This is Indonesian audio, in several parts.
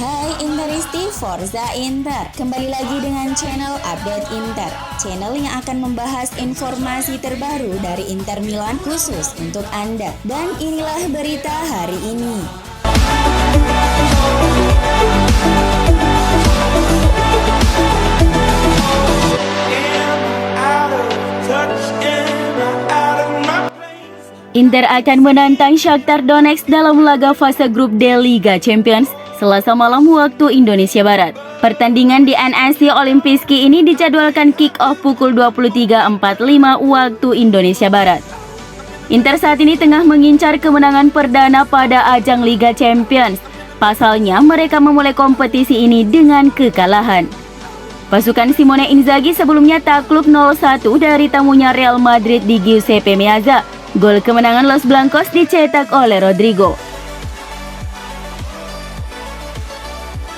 Hai Interisti Forza Inter, kembali lagi dengan channel Update Inter, channel yang akan membahas informasi terbaru dari Inter Milan khusus untuk Anda. Dan inilah berita hari ini. Inter akan menantang Shakhtar Donetsk dalam laga fase grup D Liga Champions Selasa malam waktu Indonesia Barat. Pertandingan di NSC Olimpijski ini dijadwalkan kick-off pukul 23.45 waktu Indonesia Barat. Inter saat ini tengah mengincar kemenangan perdana pada ajang Liga Champions. Pasalnya, mereka memulai kompetisi ini dengan kekalahan. Pasukan Simone Inzaghi sebelumnya takluk 0-1 dari tamunya Real Madrid di Giuseppe Meazza. Gol kemenangan Los Blancos dicetak oleh Rodrigo.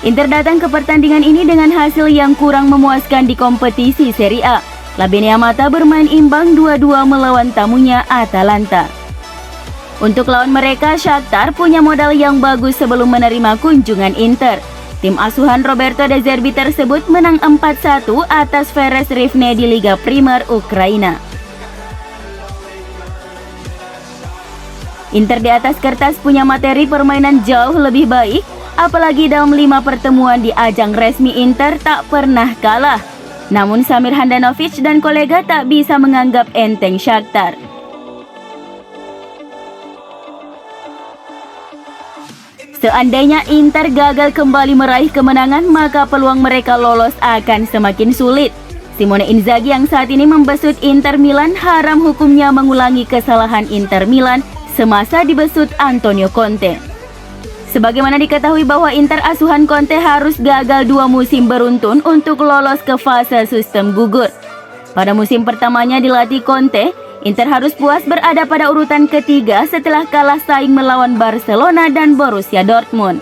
Inter datang ke pertandingan ini dengan hasil yang kurang memuaskan di kompetisi Serie A. La Beneamata bermain imbang 2-2 melawan tamunya Atalanta. Untuk lawan mereka, Shakhtar punya modal yang bagus sebelum menerima kunjungan Inter. Tim asuhan Roberto De Zerbi tersebut menang 4-1 atas Veres Rivne di Liga Primer Ukraina. Inter di atas kertas punya materi permainan jauh lebih baik, apalagi dalam 5 pertemuan di ajang resmi Inter tak pernah kalah. Namun Samir Handanovic dan kolega tak bisa menganggap enteng Shakhtar. Seandainya Inter gagal kembali meraih kemenangan, maka peluang mereka lolos akan semakin sulit. Simone Inzaghi yang saat ini membesut Inter Milan haram hukumnya mengulangi kesalahan Inter Milan semasa dibesut Antonio Conte. Sebagaimana diketahui bahwa Inter asuhan Conte harus gagal 2 musim beruntun untuk lolos ke fase sistem gugur. Pada musim pertamanya dilatih Conte, Inter harus puas berada pada urutan ketiga setelah kalah saing melawan Barcelona dan Borussia Dortmund.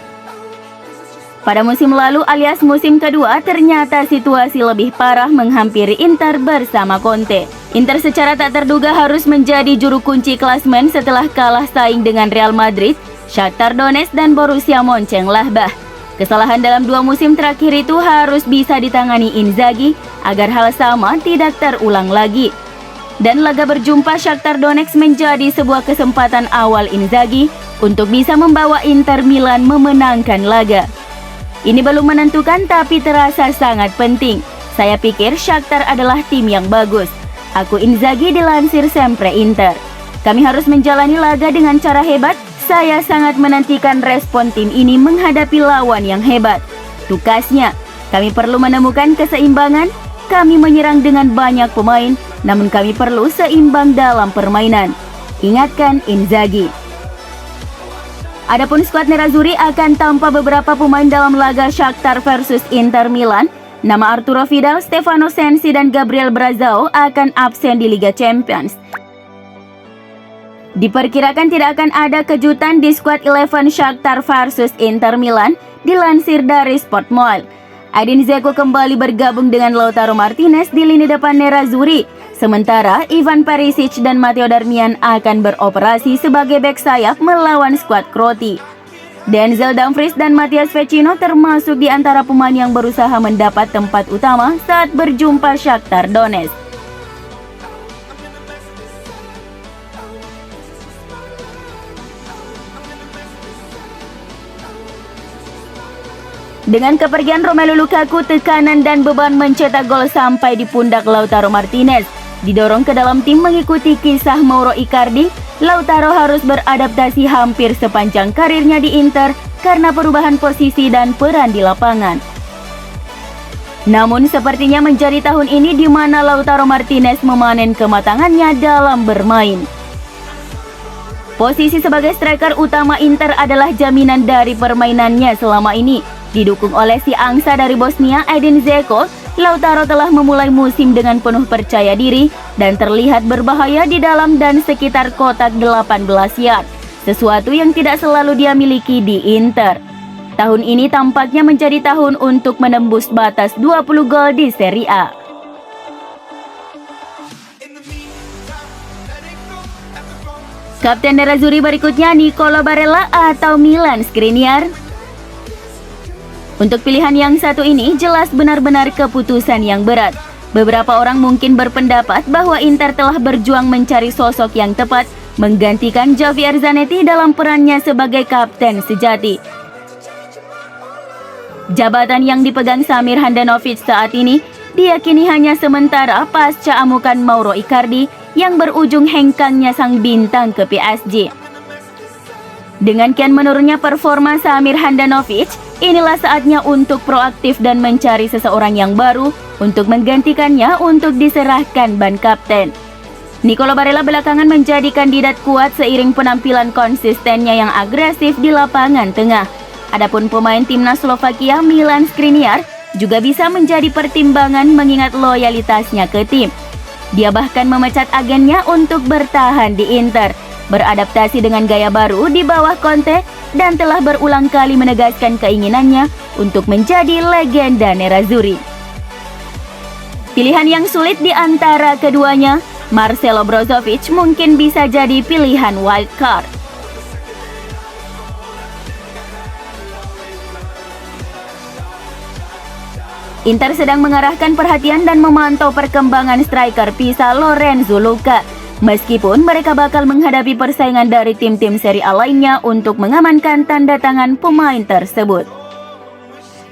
Pada musim lalu alias musim kedua, ternyata situasi lebih parah menghampiri Inter bersama Conte. Inter secara tak terduga harus menjadi juru kunci klasmen setelah kalah saing dengan Real Madrid, Shakhtar Donetsk dan Borussia Mönchengladbach. Kesalahan dalam 2 musim terakhir itu harus bisa ditangani Inzaghi agar hal sama tidak terulang lagi. Dan laga berjumpa Shakhtar Donetsk menjadi sebuah kesempatan awal Inzaghi untuk bisa membawa Inter Milan memenangkan laga. Ini belum menentukan tapi terasa sangat penting. Saya pikir Shakhtar adalah tim yang bagus. Aku Inzaghi dilansir Sempre Inter. Kami harus menjalani laga dengan cara hebat. Saya sangat menantikan respon tim ini menghadapi lawan yang hebat. Tukasnya, kami perlu menemukan keseimbangan. Kami menyerang dengan banyak pemain, namun kami perlu seimbang dalam permainan. Ingatkan Inzaghi. Adapun skuad Nerazzurri akan tanpa beberapa pemain dalam laga Shakhtar versus Inter Milan. Nama Arturo Vidal, Stefano Sensi, dan Gabriel Brazao akan absen di Liga Champions. Diperkirakan tidak akan ada kejutan di skuad 11 Shakhtar versus Inter Milan, dilansir dari Sportmall. Edin Dzeko kembali bergabung dengan Lautaro Martinez di lini depan Nerazzurri. Sementara Ivan Perisic dan Matteo Darmian akan beroperasi sebagai bek sayap melawan skuad Kroati. Denzel Dumfries dan Matthias Vecino termasuk di antara pemain yang berusaha mendapat tempat utama saat berjumpa Shakhtar Donetsk. Dengan kepergian Romelu Lukaku, tekanan dan beban mencetak gol sampai di pundak Lautaro Martinez. Didorong ke dalam tim mengikuti kisah Mauro Icardi, Lautaro harus beradaptasi hampir sepanjang karirnya di Inter karena perubahan posisi dan peran di lapangan. Namun sepertinya menjadi tahun ini di mana Lautaro Martinez memanen kematangannya dalam bermain. Posisi sebagai striker utama Inter adalah jaminan dari permainannya selama ini. Didukung oleh si angsa dari Bosnia, Edin Dzeko, Lautaro telah memulai musim dengan penuh percaya diri dan terlihat berbahaya di dalam dan sekitar kotak 18 yard, sesuatu yang tidak selalu dia miliki di Inter. Tahun ini tampaknya menjadi tahun untuk menembus batas 20 gol di Serie A. Kapten Nerazzurri berikutnya Nicolo Barella atau Milan Skriniar. Untuk pilihan yang satu ini jelas benar-benar keputusan yang berat. Beberapa orang mungkin berpendapat bahwa Inter telah berjuang mencari sosok yang tepat menggantikan Javier Zanetti dalam perannya sebagai kapten sejati. Jabatan yang dipegang Samir Handanovic saat ini diyakini hanya sementara pasca amukan Mauro Icardi yang berujung hengkangnya sang bintang ke PSG. Dengan kian menurunnya performa Samir Handanovic, inilah saatnya untuk proaktif dan mencari seseorang yang baru untuk menggantikannya untuk diserahkan ban kapten. Nicolo Barella belakangan menjadi kandidat kuat seiring penampilan konsistennya yang agresif di lapangan tengah. Adapun pemain timnas Slovakia Milan Skriniar juga bisa menjadi pertimbangan mengingat loyalitasnya ke tim. Dia bahkan memecat agennya untuk bertahan di Inter, beradaptasi dengan gaya baru di bawah Conte dan telah berulang kali menegaskan keinginannya untuk menjadi legenda Nerazzurri. Pilihan yang sulit di antara keduanya, Marcelo Brozovic mungkin bisa jadi pilihan wild card. Inter sedang mengarahkan perhatian dan memantau perkembangan striker Pisa Lorenzo Luca. Meskipun mereka bakal menghadapi persaingan dari tim-tim Serie A lainnya untuk mengamankan tanda tangan pemain tersebut.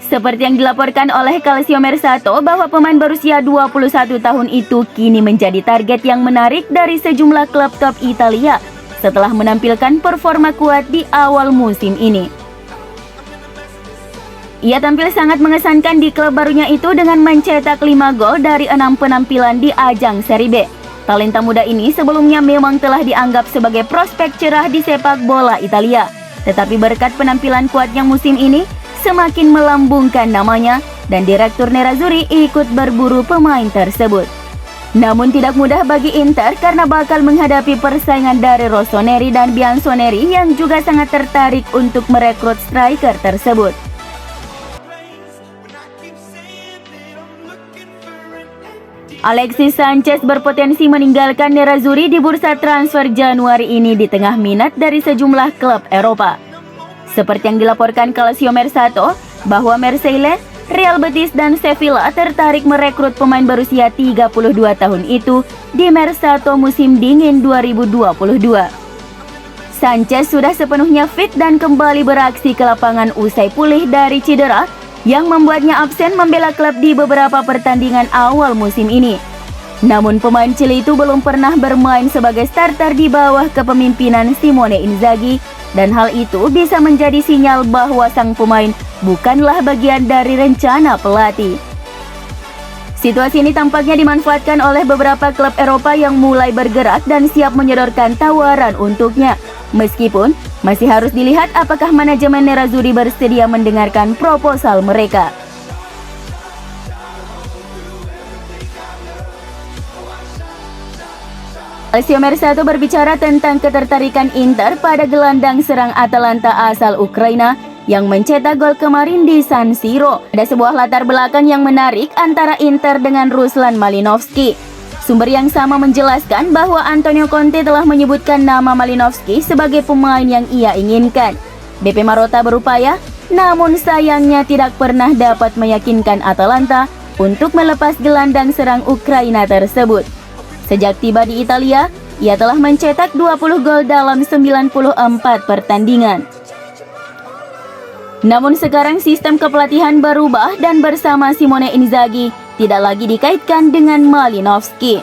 Seperti yang dilaporkan oleh Calciomer Sato bahwa pemain berusia 21 tahun itu kini menjadi target yang menarik dari sejumlah klub top Italia setelah menampilkan performa kuat di awal musim ini. Ia tampil sangat mengesankan di klub barunya itu dengan mencetak 5 gol dari 6 penampilan di ajang Serie B. Talenta muda ini sebelumnya memang telah dianggap sebagai prospek cerah di sepak bola Italia. Tetapi berkat penampilan kuatnya musim ini, semakin melambungkan namanya dan Direktur Nerazzurri ikut berburu pemain tersebut. Namun tidak mudah bagi Inter karena bakal menghadapi persaingan dari Rossoneri dan Bianconeri yang juga sangat tertarik untuk merekrut striker tersebut. Alexis Sanchez berpotensi meninggalkan Nerazzurri di bursa transfer Januari ini di tengah minat dari sejumlah klub Eropa. Seperti yang dilaporkan Calciomer Sato, bahwa Marseille, Real Betis dan Sevilla tertarik merekrut pemain berusia 32 tahun itu di Mercato musim dingin 2022. Sanchez sudah sepenuhnya fit dan kembali beraksi ke lapangan usai pulih dari cedera yang membuatnya absen membela klub di beberapa pertandingan awal musim ini. Namun pemain Chile itu belum pernah bermain sebagai starter di bawah kepemimpinan Simone Inzaghi dan hal itu bisa menjadi sinyal bahwa sang pemain bukanlah bagian dari rencana pelatih. Situasi ini tampaknya dimanfaatkan oleh beberapa klub Eropa yang mulai bergerak dan siap menyodorkan tawaran untuknya. Meskipun masih harus dilihat apakah manajemen Nerazzurri bersedia mendengarkan proposal mereka. Calciomer Sato berbicara tentang ketertarikan Inter pada gelandang serang Atalanta asal Ukraina yang mencetak gol kemarin di San Siro. Ada sebuah latar belakang yang menarik antara Inter dengan Ruslan Malinovskyi. Sumber yang sama menjelaskan bahwa Antonio Conte telah menyebutkan nama Malinovskyi sebagai pemain yang ia inginkan. BP Marotta berupaya, namun sayangnya tidak pernah dapat meyakinkan Atalanta untuk melepas gelandang serang Ukraina tersebut. Sejak tiba di Italia, ia telah mencetak 20 gol dalam 94 pertandingan. Namun sekarang sistem kepelatihan berubah dan bersama Simone Inzaghi tidak lagi dikaitkan dengan Malinovskyi.